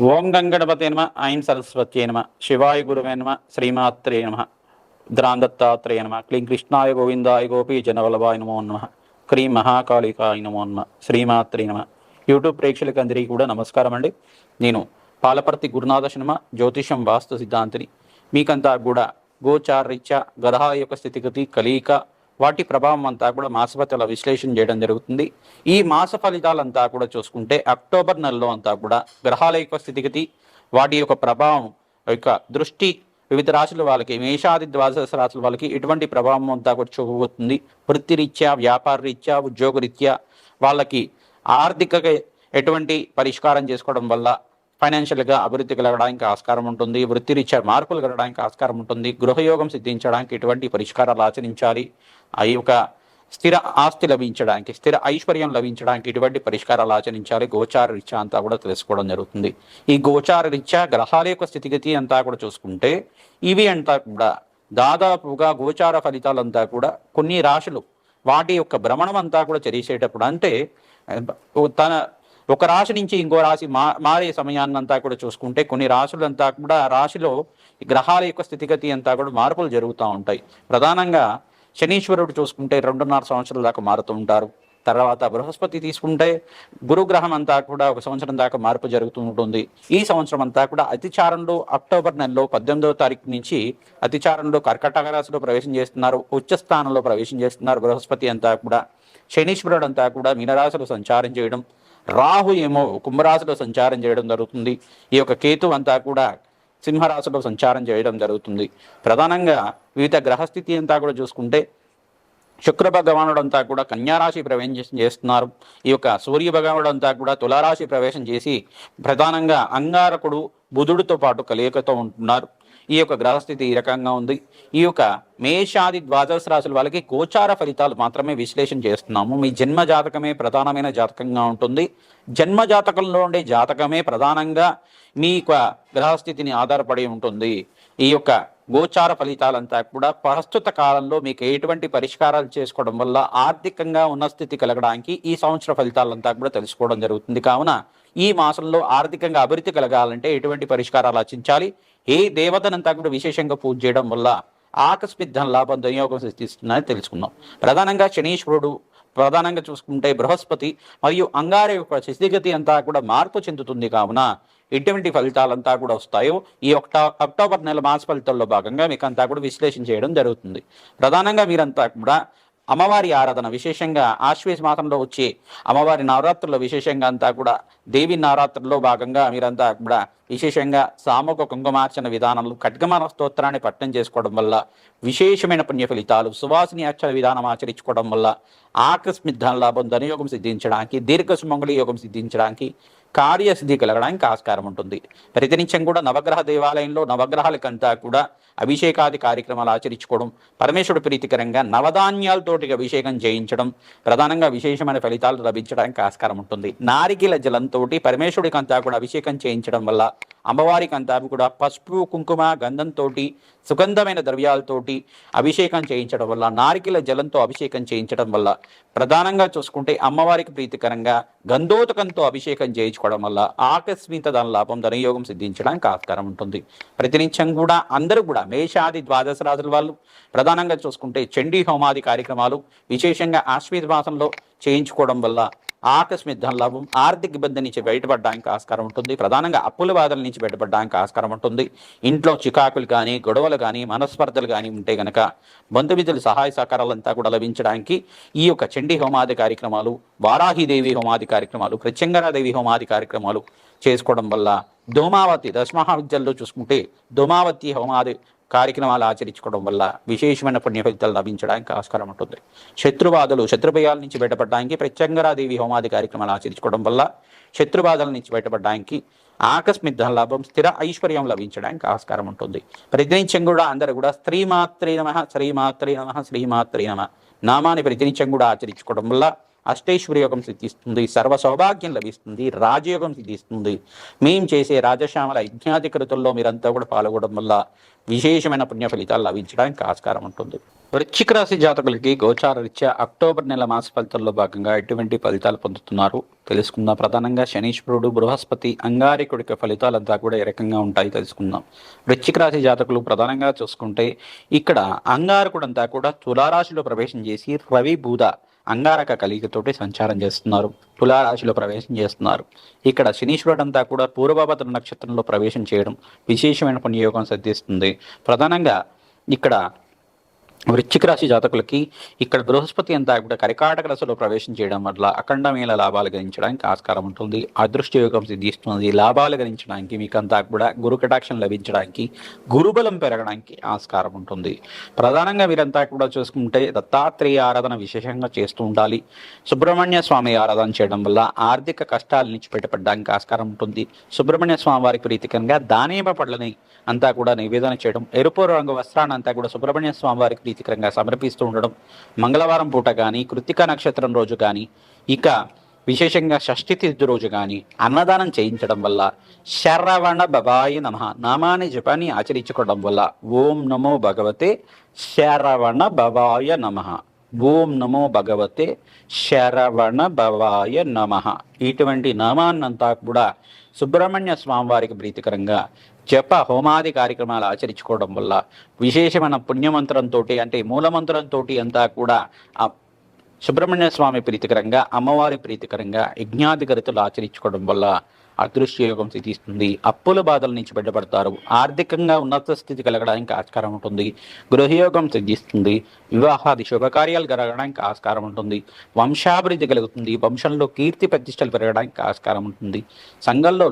ఓం గంగణపతే నమ ఐం సరస్వత్యే నమ శివాయ గురువే నమ శ్రీమాత్రే నమ ద్రాందత్తాత్రేయ నమ క్లీం కృష్ణాయ గోవిందాయ గోపీ జనవల్లభాయ నమో నమ క్రీం మహాకాళికాయ నమో నమ శ్రీమాత్రే నమ. యూట్యూబ్ ప్రేక్షకులకు అందరికీ కూడా నమస్కారం అండి. నేను పాలపర్తి గురునాథ శర్మ, జ్యోతిషం వాస్తు సిద్ధాంతిని. మీకంతా కూడా గోచారరీత్యా గ్రహాల యొక్క స్థితిగతి కలయిక వాటి ప్రభావం అంతా కూడా మాసఫలితాల విశ్లేషణ చేయడం జరుగుతుంది. ఈ మాస ఫలితాలంతా కూడా చూసుకుంటే అక్టోబర్ నెలలో అంతా కూడా గ్రహాల యొక్క స్థితిగతి వాటి యొక్క ప్రభావం యొక్క దృష్టి వివిధ రాశుల వాళ్ళకి, మేషాది ద్వాదశ రాశుల వాళ్ళకి ఎటువంటి ప్రభావం అంతా కూడా చూపబోతుంది. వృత్తిరీత్యా, వ్యాపార రీత్యా, ఉద్యోగరీత్యా వాళ్ళకి ఆర్థికంగా ఎటువంటి పరిష్కారం చేసుకోవడం వల్ల ఫైనాన్షియల్గా అభివృద్ధి కలగడానికి ఆస్కారం ఉంటుంది. వృత్తిరీత్యా మార్పులు కలగడానికి ఆస్కారం ఉంటుంది. గృహయోగం సిద్ధించడానికి ఎటువంటి పరిష్కారాలు ఆచరించాలి, ఆ యొక్క స్థిర ఆస్తి లభించడానికి, స్థిర ఐశ్వర్యం లభించడానికి ఎటువంటి పరిష్కారాలు ఆచరించాలి, గోచార రీత్యా అంతా కూడా తెలుసుకోవడం జరుగుతుంది. ఈ గోచార రీత్యా గ్రహాల యొక్క స్థితిగతి అంతా కూడా చూసుకుంటే ఇవి అంతా కూడా దాదాపుగా గోచార ఫలితాలంతా కూడా కొన్ని రాశులు వాటి యొక్క భ్రమణం అంతా కూడా చేసేటప్పుడు, అంటే తన ఒక రాశి నుంచి ఇంకో రాశి మారే సమయాన్నంతా కూడా చూసుకుంటే కొన్ని రాశులంతా కూడా రాశిలో గ్రహాల యొక్క స్థితిగతి అంతా కూడా మార్పులు జరుగుతూ ఉంటాయి. ప్రధానంగా శనీశ్వరుడు చూసుకుంటే 2.5 సంవత్సరాల దాకా మారుతూ ఉంటారు. తర్వాత బృహస్పతి తీసుకుంటే గురుగ్రహం అంతా కూడా 1 సంవత్సరం దాకా మార్పు జరుగుతూ ఉంటుంది. ఈ సంవత్సరం అంతా కూడా అతిచారంలో అక్టోబర్ నెలలో 18వ తారీఖు నుంచి అతిచారంలో కర్కటక రాశిలో ప్రవేశం చేస్తున్నారు. ఉచ్చ స్థానంలో ప్రవేశం చేస్తున్నారు బృహస్పతి అంతా కూడా. శనీశ్వరుడు అంతా కూడా మీనరాశిలో సంచారం చేయడం, రాహు ఏమో కుంభరాశిలో సంచారం చేయడం జరుగుతుంది. ఈ యొక్క కేతు అంతా కూడా సింహరాశిలో సంచారం చేయడం జరుగుతుంది. ప్రధానంగా వివిధ గ్రహస్థితి అంతా కూడా చూసుకుంటే శుక్ర భగవానుడు అంతా కూడా కన్యారాశి ప్రవేశం చేస్తున్నారు. ఈ యొక్క సూర్య భగవానుడు అంతా కూడా తులారాశి ప్రవేశం చేసి ప్రధానంగా అంగారకుడు బుధుడితో పాటు కలయికతో ఉంటున్నారు. ఈ యొక్క గ్రహస్థితి ఈ రకంగా ఉంది. ఈ యొక్క మేషాది ద్వాదశ రాశుల వాళ్ళకి గోచార ఫలితాలు మాత్రమే విశ్లేషణ చేస్తున్నాము. మీ జన్మ జాతకమే ప్రధానమైన జాతకంగా ఉంటుంది. జన్మ జాతకంలో ఉండే జాతకమే ప్రధానంగా మీ యొక్క గ్రహస్థితిని ఆధారపడి ఉంటుంది. ఈ యొక్క గోచార ఫలితాలంతా కూడా ప్రస్తుత కాలంలో మీకు ఎటువంటి పరిష్కారాలు చేసుకోవడం వల్ల ఆర్థికంగా ఉన్న స్థితి కలగడానికి ఈ సంవత్సర ఫలితాలంతా కూడా తెలుసుకోవడం జరుగుతుంది. కావున ఈ మాసంలో ఆర్థికంగా అభివృద్ధి కలగాలంటే ఎటువంటి పరిష్కారాలు ఆచరించాలి, ఏ దేవతనంతా కూడా విశేషంగా పూజ చేయడం వల్ల ఆకస్మిక ధన లాభం వినియోగం సిద్ధిస్తుందని తెలుసుకుందాం. ప్రధానంగా శనీశ్వరుడు, ప్రధానంగా చూసుకుంటే బృహస్పతి మరియు అంగార యొక్క స్థితిగతి అంతా కూడా మార్పు చెందుతుంది. కావున ఎటువంటి ఫలితాలంతా కూడా వస్తాయో ఈ అక్టోబర్ నెల మాస ఫలితాల్లో భాగంగా మీకు అంతా కూడా విశ్లేషణ చేయడం జరుగుతుంది. ప్రధానంగా మీరంతా కూడా అమ్మవారి ఆరాధన, విశేషంగా ఆశ్వేజ మాసంలో వచ్చే అమ్మవారి నవరాత్రుల్లో విశేషంగా అంతా కూడా దేవి నవరాత్రుల్లో భాగంగా మీరంతా కూడా విశేషంగా సామూహిక కుంకుమార్చన విధానంలో ఖడ్గమాన స్తోత్రాన్ని పట్టణం చేసుకోవడం వల్ల విశేషమైన పుణ్య ఫలితాలు, సువాసిని అక్షర విధానం ఆచరించుకోవడం వల్ల ఆకస్మిక ధన లాభం, ధనయోగం సిద్ధించడానికి, దీర్ఘ సుమంగళి యోగం సిద్ధించడానికి, కార్యసిద్ధి కలగడానికి ఆస్కారం ఉంటుంది. ప్రతినిత్యం కూడా నవగ్రహ దేవాలయంలో నవగ్రహాలకంతా కూడా అభిషేకాది కార్యక్రమాలు ఆచరించుకోవడం, పరమేశ్వరుడు ప్రీతికరంగా నవధాన్యాలతోటి అభిషేకం చేయించడం ప్రధానంగా విశేషమైన ఫలితాలు లభించడానికి ఆస్కారం ఉంటుంది. నారికిల జలంతో పరమేశ్వరుడికి అంతా కూడా అభిషేకం చేయించడం వల్ల, అమ్మవారికి అంతా కూడా పసుపు, కుంకుమ, గంధంతో సుగంధమైన ద్రవ్యాలతోటి అభిషేకం చేయించడం వల్ల, నారికిల జలంతో అభిషేకం చేయించడం వల్ల, ప్రధానంగా చూసుకుంటే అమ్మవారికి ప్రీతికరంగా గంధోతకంతో అభిషేకం చేయించుకోవడం వల్ల ఆకస్మిక ధన లాభం, ధనయోగం సిద్ధించడానికి ఆస్కారం ఉంటుంది. ప్రతినిత్యం కూడా అందరూ కూడా మేషాది ద్వాదశ రాశుల వాళ్ళు ప్రధానంగా చూసుకుంటే చండీ హోమాది కార్యక్రమాలు విశేషంగా ఆశ్వేజ మాసంలో చేయించుకోవడం వల్ల ఆకస్మిక ధన లాభం, ఆర్థిక ఇబ్బంది నుంచి బయటపడడానికి ఆస్కారం ఉంటుంది. ప్రధానంగా అప్పుల బాధల నుంచి బయటపడడానికి ఆస్కారం ఉంటుంది. ఇంట్లో చికాకులు కానీ, గొడవలు కానీ, మనస్పర్ధలు కానీ ఉంటే గనక బంధుమిత్రుల సహాయ సహకారాలంతా కూడా లభించడానికి ఈ యొక్క చండీ హోమాది కార్యక్రమాలు, వారాహిదేవి హోమాది కార్యక్రమాలు, ప్రత్యంగరాదేవి హోమాది కార్యక్రమాలు చేసుకోవడం వల్ల, ధూమావతి దశమహావిద్యల్లో చూసుకుంటే ధూమావతి హోమాది కార్యక్రమాలు ఆచరించుకోవడం వల్ల విశేషమైన పుణ్య ఫలితాలు లభించడానికి ఆస్కారం ఉంటుంది. శత్రుబాధలు, శత్రుభయాల నుంచి బయటపడడానికి ప్రత్యంగరాదేవి హోమాది కార్యక్రమాలు ఆచరించుకోవడం వల్ల శత్రుబాధల నుంచి బయటపడడానికి, ఆకస్మిక ధన లాభం, స్థిర ఐశ్వర్యం లభించడానికి ఆస్కారం ఉంటుంది. ప్రతినిత్యం కూడా అందరూ కూడా శ్రీమాత్రే నమః, శ్రీమాత్రే నమః, శ్రీమాత్రే నమః నామాన్ని ప్రతినిత్యం కూడా ఆచరించుకోవడం వల్ల అష్టైశ్వర్య యోగం సిద్ధిస్తుంది, సర్వ సౌభాగ్యం లభిస్తుంది, రాజయోగం సిద్ధిస్తుంది. మేము చేసే రాజశ్యామల యజ్ఞాధికృతుల్లో మీరంతా కూడా పాల్గొనడం వల్ల విశేషమైన పుణ్య ఫలితాలు లభించడానికి ఆస్కారం ఉంటుంది. వృశ్చిక రాశి జాతకులకి గోచార రీత్యా అక్టోబర్ నెల మాస ఫలితాల్లో భాగంగా ఎటువంటి ఫలితాలు పొందుతున్నారు తెలుసుకుందాం. ప్రధానంగా శనీశ్వరుడు, బృహస్పతి, అంగారకుడికి ఫలితాలంతా కూడా ఏ రకంగా ఉంటాయి తెలుసుకుందాం. వృశ్చిక రాశి జాతకులు ప్రధానంగా చూసుకుంటే ఇక్కడ అంగారకుడు అంతా కూడా తులారాశిలో ప్రవేశం చేసి రవి బూధ అంగారక కలిగితోటి సంచారం చేస్తున్నారు, తులారాశిలో ప్రవేశం చేస్తున్నారు. ఇక్కడ శనీశ్వరుడు అంతా కూడా పూర్వభద్ర నక్షత్రంలో ప్రవేశం చేయడం విశేషమైన పుణ్యయోగం సిద్ధిస్తుంది. ప్రధానంగా ఇక్కడ వృశ్చిక రాశి జాతకులకి ఇక్కడ బృహస్పతి అంతా కూడా కర్కాటక రాశిలో ప్రవేశం చేయడం వల్ల అఖండమైన లాభాలు గణించడానికి ఆస్కారం ఉంటుంది. అదృష్టయోగం సిద్ధిస్తుంది. లాభాలు గణించడానికి మీకంతా కూడా గురు కటాక్షం లభించడానికి, గురుబలం పెరగడానికి ఆస్కారం ఉంటుంది. ప్రధానంగా మీరంతా కూడా చూసుకుంటే దత్తాత్రేయ ఆరాధన విశేషంగా చేస్తూ ఉండాలి. సుబ్రహ్మణ్య స్వామి ఆరాధన చేయడం వల్ల ఆర్థిక కష్టాల నుంచి బయటపడడానికి ఆస్కారం ఉంటుంది. సుబ్రహ్మణ్య స్వామి వారికి ప్రీతికరంగా దానిమ్మ పళ్ళని అంతా కూడా నివేదన చేయడం, ఎరుపు రంగు వస్త్రాన్ని అంతా కూడా సుబ్రహ్మణ్య స్వామి వారికి ప్రీతికరంగా సమర్పిస్తూ ఉండడం, మంగళవారం పూట కానీ, కృత్తిక నక్షత్రం రోజు కానీ, ఇక విశేషంగా షష్ఠి తిథి రోజు కానీ అన్నదానం చేయించడం వల్ల శరవణ భవాయ నమః నామాన్ని జపాన్ని ఆచరించుకోవడం వల్ల ఓం నమో భగవతే శరవణ భవాయ నమః, ఓం నమో భగవతే శరవణ భవాయ నమః ఇటువంటి నామాన్నంతా కూడా సుబ్రహ్మణ్య స్వామి వారికి ప్రీతికరంగా జప హోమాది కార్యక్రమాలు ఆచరించుకోవడం వల్ల విశేషమైన పుణ్యమంత్రంతో అంటే మూలమంత్రంతో అంతా కూడా ఆ సుబ్రహ్మణ్య స్వామి ప్రీతికరంగా, అమ్మవారి ప్రీతికరంగా యజ్ఞాధికరితులు ఆచరించుకోవడం వల్ల అదృష్టయోగం సిద్ధిస్తుంది. అప్పుల బాధల నుంచి బయటపడతారు. ఆర్థికంగా ఉన్నత స్థితి కలగడానికి ఆస్కారం ఉంటుంది. గృహయోగం సిద్ధిస్తుంది. వివాహాది శుభకార్యాలు జరగడానికి ఆస్కారం ఉంటుంది. వంశాభివృద్ధి కలుగుతుంది. వంశంలో కీర్తి ప్రతిష్టలు పెరగడానికి ఆస్కారం ఉంటుంది. సంఘంలో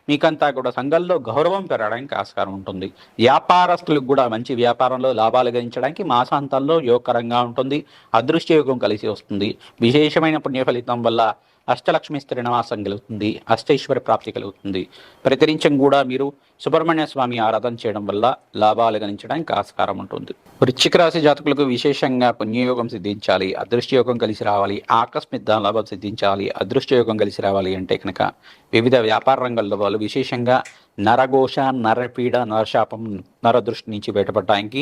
మీకంతా కూడా సంఘంలో గౌరవం పెరగడానికి ఆస్కారం ఉంటుంది. వ్యాపారస్తులకు కూడా మంచి వ్యాపారంలో లాభాలు గణించడానికి మాసాంతంలో యోగకరంగా ఉంటుంది. అదృష్టయోగం కలిసి వస్తుంది. విశేషమైన పుణ్య ఫలితం వల్ల అష్టలక్ష్మి స్థిరనివాసం కలుగుతుంది. అష్టైశ్వర్య ప్రాప్తి కలుగుతుంది. ప్రతినిత్యం కూడా మీరు సుబ్రహ్మణ్య స్వామి ఆరాధన చేయడం వల్ల లాభాలు గణించడానికి ఆస్కారం ఉంటుంది. వృశ్చిక రాశి జాతకులకు విశేషంగా పుణ్యయోగం సిద్ధించాలి, అదృష్టయోగం కలిసి రావాలి, ఆకస్మిక లాభం సిద్ధించాలి, అదృష్టయోగం కలిసి రావాలి అంటే కనుక వివిధ వ్యాపార రంగాల్లో వాళ్ళు విశేషంగా నరఘోష, నరపీడ, నరశాపం, నరదృష్టి నుంచి బయటపడడానికి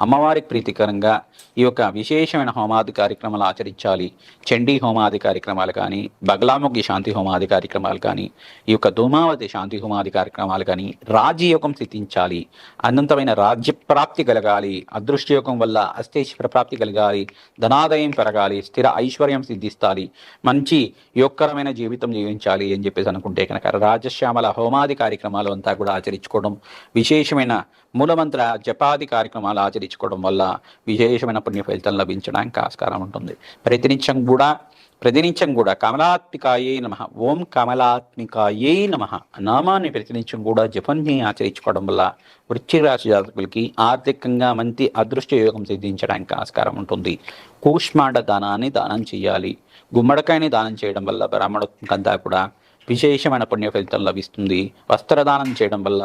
అమ్మవారికి ప్రీతికరంగా ఈ యొక్క విశేషమైన హోమాది కార్యక్రమాలు ఆచరించాలి. చండీ హోమాది కార్యక్రమాలు కానీ, బగలాముఖి శాంతి హోమాది కార్యక్రమాలు కానీ, ఈ యొక్క ధూమావతి శాంతి హోమాది కార్యక్రమాలు కానీ, రాజ్యయోగం సిద్ధించాలి, అనంతమైన రాజ్య ప్రాప్తి కలగాలి, అదృష్టయోగం వల్ల అష్టైశ్వర్య ప్రాప్తి కలగాలి, ధనాదాయం పెరగాలి, స్థిర ఐశ్వర్యం సిద్ధిస్తాలి, మంచి యోగకరమైన జీవితం జీవించాలి అని చెప్పేసి అనుకుంటే కనుక రాజశ్యామల హోమాది కార్యక్రమాలు అంతా కూడా ఆచరించుకోవడం, విశేషమైన మూలమంత్ర జపాది కార్యక్రమాలు ఆచరించుకోవడం వల్ల విశేషమైన పుణ్య ఫలితం లభించడానికి ఆస్కారం ఉంటుంది. ప్రతినిత్యం కూడా కమలాత్మికాయే నమః, ఓం కమలాత్మికాయే నమః నామాన్ని ప్రతినిత్యం కూడా జపాన్ని ఆచరించుకోవడం వల్ల వృశ్చిక రాశి జాతకులకి ఆర్థికంగా మంచి అదృష్ట యోగం సిద్ధించడానికి ఆస్కారం ఉంటుంది. కూష్మాండ దానాన్ని దానం చేయాలి. గుమ్మడికాయని దానం చేయడం వల్ల బ్రాహ్మణంతా కూడా విశేషమైన పుణ్య ఫలితం లభిస్తుంది. వస్త్రదానం చేయడం వల్ల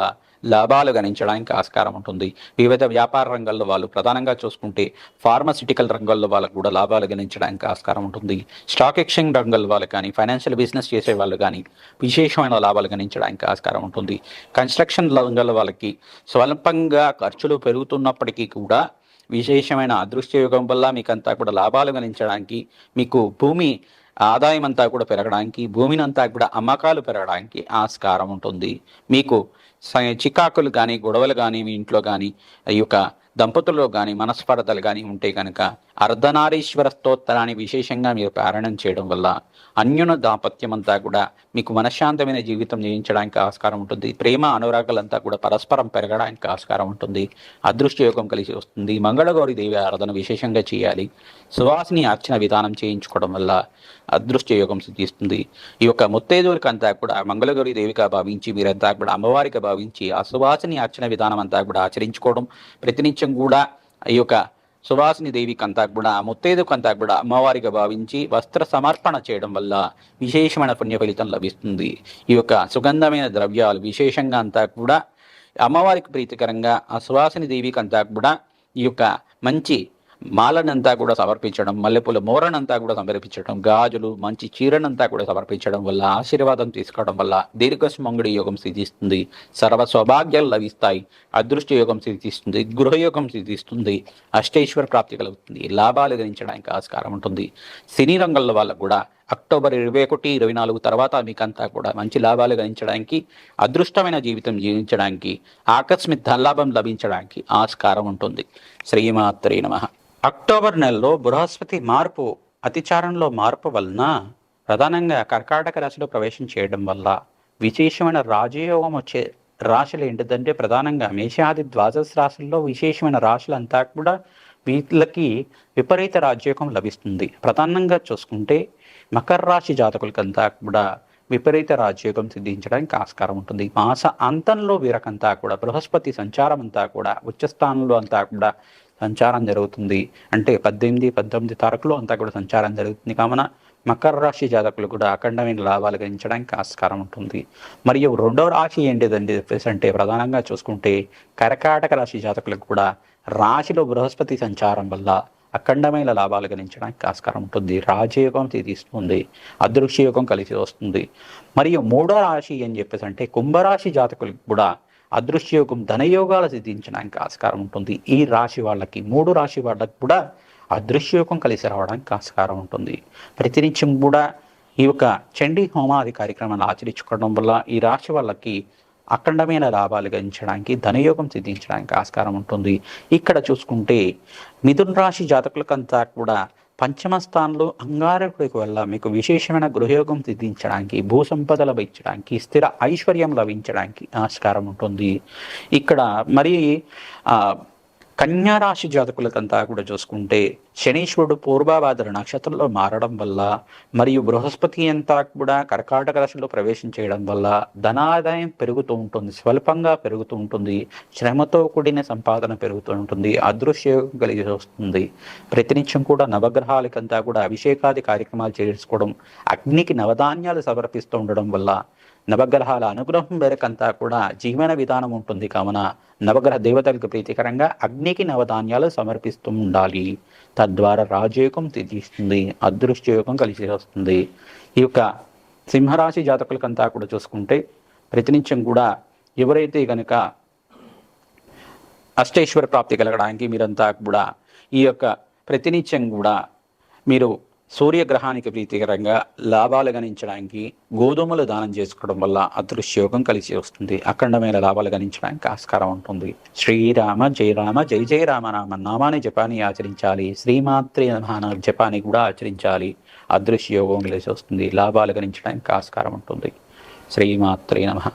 లాభాలు గణించడానికి ఆస్కారం ఉంటుంది. వివిధ వ్యాపార రంగాల్లో వాళ్ళు ప్రధానంగా చూసుకుంటే ఫార్మసిటికల్ రంగాల్లో వాళ్ళకు కూడా లాభాలు గణించడానికి ఆస్కారం ఉంటుంది. స్టాక్ ఎక్స్చేంజ్ రంగాల వాళ్ళు కానీ, ఫైనాన్షియల్ బిజినెస్ చేసే వాళ్ళు కానీ విశేషమైన లాభాలు గణించడానికి ఆస్కారం ఉంటుంది. కన్స్ట్రక్షన్ రంగాల వాళ్ళకి స్వల్పంగా ఖర్చులు పెరుగుతున్నప్పటికీ కూడా విశేషమైన అదృష్టయోగం వల్ల మీకంతా కూడా లాభాలు గణించడానికి, మీకు భూమి ఆదాయం అంతా కూడా పెరగడానికి, భూమిని అంతా కూడా అమ్మకాలు పెరగడానికి ఆస్కారం ఉంటుంది. మీకు చికాకులు కానీ, గొడవలు కానీ, మీ ఇంట్లో కానీ, ఈ యొక్క దంపతుల్లో కానీ మనస్పర్ధలు కానీ ఉంటే కనుక అర్ధనారీశ్వర స్తోత్రాన్ని విశేషంగా మీరు పారాయణం చేయడం వల్ల అన్యున దాంపత్యం అంతా కూడా మీకు మనశ్శాంతమైన జీవితం జీవించడానికి ఆస్కారం ఉంటుంది. ప్రేమ అనురాగాలంతా కూడా పరస్పరం పెరగడానికి ఆస్కారం ఉంటుంది. అదృష్టయోగం కలిసి వస్తుంది. మంగళగౌరి దేవి ఆరాధన విశేషంగా చేయాలి. సువాసిని అర్చన విధానం చేయించుకోవడం వల్ల అదృష్టయోగం సిద్ధిస్తుంది. ఈ యొక్క ముత్తైదువులకంతా కూడా మంగళగౌరి దేవిగా భావించి మీరంతా కూడా అమ్మవారిగా భావించి ఆ సువాసిని అర్చన విధానం అంతా కూడా ఆచరించుకోవడం, ప్రతినిత్యం కూడా ఈ యొక్క సువాసిని దేవికి అంతా కూడా ముత్తైదుకంతా కూడా అమ్మవారిగా భావించి వస్త్ర సమర్పణ చేయడం వల్ల విశేషమైన పుణ్య ఫలితం లభిస్తుంది. ఈ యొక్క సుగంధమైన ద్రవ్యాలు విశేషంగా అంతా కూడా అమ్మవారికి ప్రీతికరంగా ఆ సువాసిని దేవికి అంతా కూడా ఈ యొక్క మంచి మాలనంతా కూడా సమర్పించడం, మల్లెపూల మోరనంతా కూడా సమర్పించడం, గాజులు, మంచి చీరనంతా కూడా సమర్పించడం వల్ల, ఆశీర్వాదం తీసుకోవడం వల్ల దీర్ఘసుమంగుడి యోగం సిద్ధిస్తుంది, సర్వ సౌభాగ్యాలు లభిస్తాయి, అదృష్ట యోగం సిద్ధిస్తుంది, గృహయోగం సిద్ధిస్తుంది, అష్టైశ్వర ప్రాప్తి కలుగుతుంది, లాభాలు గణించడానికి ఆస్కారం ఉంటుంది. సినీ రంగంలో వాళ్ళకు కూడా అక్టోబర్ 21, 24 తర్వాత మీకంతా కూడా మంచి లాభాలు గణించడానికి, అదృష్టమైన జీవితం జీవించడానికి, ఆకస్మిక ధనలాభం లభించడానికి ఆస్కారం ఉంటుంది. శ్రీమాత్రే నమః. అక్టోబర్ నెలలో బృహస్పతి మార్పు, అతిచారంలో మార్పు వలన ప్రధానంగా కర్కాటక రాశిలో ప్రవేశం చేయడం వల్ల విశేషమైన రాజయోగం వచ్చే రాశులు ఏంటిదంటే ప్రధానంగా మేషాది ద్వాదశ రాశుల్లో విశేషమైన రాశులంతా కూడా వీళ్ళకి విపరీత రాజయోగం లభిస్తుంది. ప్రధానంగా చూసుకుంటే మకర రాశి జాతకులకంతా కూడా విపరీత రాజయోగం సిద్ధించడానికి ఆస్కారం ఉంటుంది. మాస అంతంలో వీరకంతా కూడా బృహస్పతి సంచారం అంతా కూడా ఉచ్చస్థానంలో అంతా కూడా సంచారం జరుగుతుంది. అంటే 18, 19 తారీఖులో అంతా కూడా సంచారం జరుగుతుంది. కావున మకర రాశి జాతకులు కూడా అఖండమైన లాభాలు గణించడానికి ఆస్కారం ఉంటుంది. మరియు రెండవ రాశి ఏంటిదండి చెప్పేసి అంటే ప్రధానంగా చూసుకుంటే కర్కాటక రాశి జాతకులకు కూడా రాశిలో బృహస్పతి సంచారం వల్ల అఖండమైన లాభాలు గణించడానికి ఆస్కారం ఉంటుంది. రాజయోగం తీస్తుంది, అదృశ్యయోగం కలిసి వస్తుంది. మరియు మూడో రాశి అని చెప్పేసి అంటే కుంభరాశి జాతకులకు కూడా అదృశ్యయోగం, ధనయోగాలు సిద్ధించడానికి ఆస్కారం ఉంటుంది. ఈ రాశి వాళ్ళకి 3 రాశి వాళ్ళకి కూడా అదృశ్యయోగం కలిసి రావడానికి ఆస్కారం ఉంటుంది. ప్రతినిత్యం కూడా ఈ యొక్క చండీ హోమాది కార్యక్రమాన్ని ఆచరించుకోవడం వల్ల ఈ రాశి వాళ్ళకి అఖండమైన లాభాలు గణించడానికి, ధనయోగం సిద్ధించడానికి ఆస్కారం ఉంటుంది. ఇక్కడ చూసుకుంటే మిథున రాశి జాతకులకంతా కూడా పంచమ స్థానంలో అంగారకుడికి వల్ల మీకు విశేషమైన గృహయోగం సిద్ధించడానికి, భూ సంపద లభించడానికి, స్థిర ఐశ్వర్యం లభించడానికి ఆస్కారం ఉంటుంది. ఇక్కడ మరి కన్యారాశి జాతకులకంతా కూడా చూసుకుంటే శనీశ్వరుడు పూర్వభాద్ర నక్షత్రంలో మారడం వల్ల మరియు బృహస్పతి అంతా కూడా కర్కాటక రాశిలో ప్రవేశం చేయడం వల్ల ధనాదాయం పెరుగుతూ ఉంటుంది, స్వల్పంగా పెరుగుతూ ఉంటుంది, శ్రమతో కూడిన సంపాదన పెరుగుతూ ఉంటుంది, అదృశ్యయోగం కలిగి వస్తుంది. ప్రతినిత్యం కూడా నవగ్రహాలకంతా కూడా అభిషేకాది కార్యక్రమాలు చేసుకోవడం, అగ్నికి నవధాన్యాలు సమర్పిస్తూ ఉండడం వల్ల నవగ్రహాల అనుగ్రహం మేరకంతా కూడా జీవన విధానం ఉంటుంది. కావున నవగ్రహ దేవతలకు ప్రీతికరంగా అగ్నికి నవధాన్యాలు సమర్పిస్తూ ఉండాలి. తద్వారా రాజయోగం సిద్ధిస్తుంది, అదృష్టయోగం కలిసి వస్తుంది. ఈ యొక్క సింహరాశి జాతకులకంతా కూడా చూసుకుంటే ప్రతినిత్యం కూడా ఎవరైతే కనుక అష్టైశ్వర ప్రాప్తి కలగడానికి మీరంతా కూడా ఈ యొక్క ప్రతినిత్యం కూడా మీరు సూర్యగ్రహానికి ప్రీతికరంగా లాభాలు గణించడానికి గోధుమలు దానం చేసుకోవడం వల్ల అదృశ్యయోగం కలిసి వస్తుంది, అఖండమైన లాభాలు గణించడానికి ఆస్కారం ఉంటుంది. శ్రీరామ జయ రామ జయ జయ రామ నామ నామాన్ని జపాన్ని ఆచరించాలి. శ్రీమాత్రే నమః జపాన్ని కూడా ఆచరించాలి. అదృశ్యయోగం కలిసి వస్తుంది, లాభాలు గణించడానికి ఆస్కారం ఉంటుంది. శ్రీమాత్రే నమః.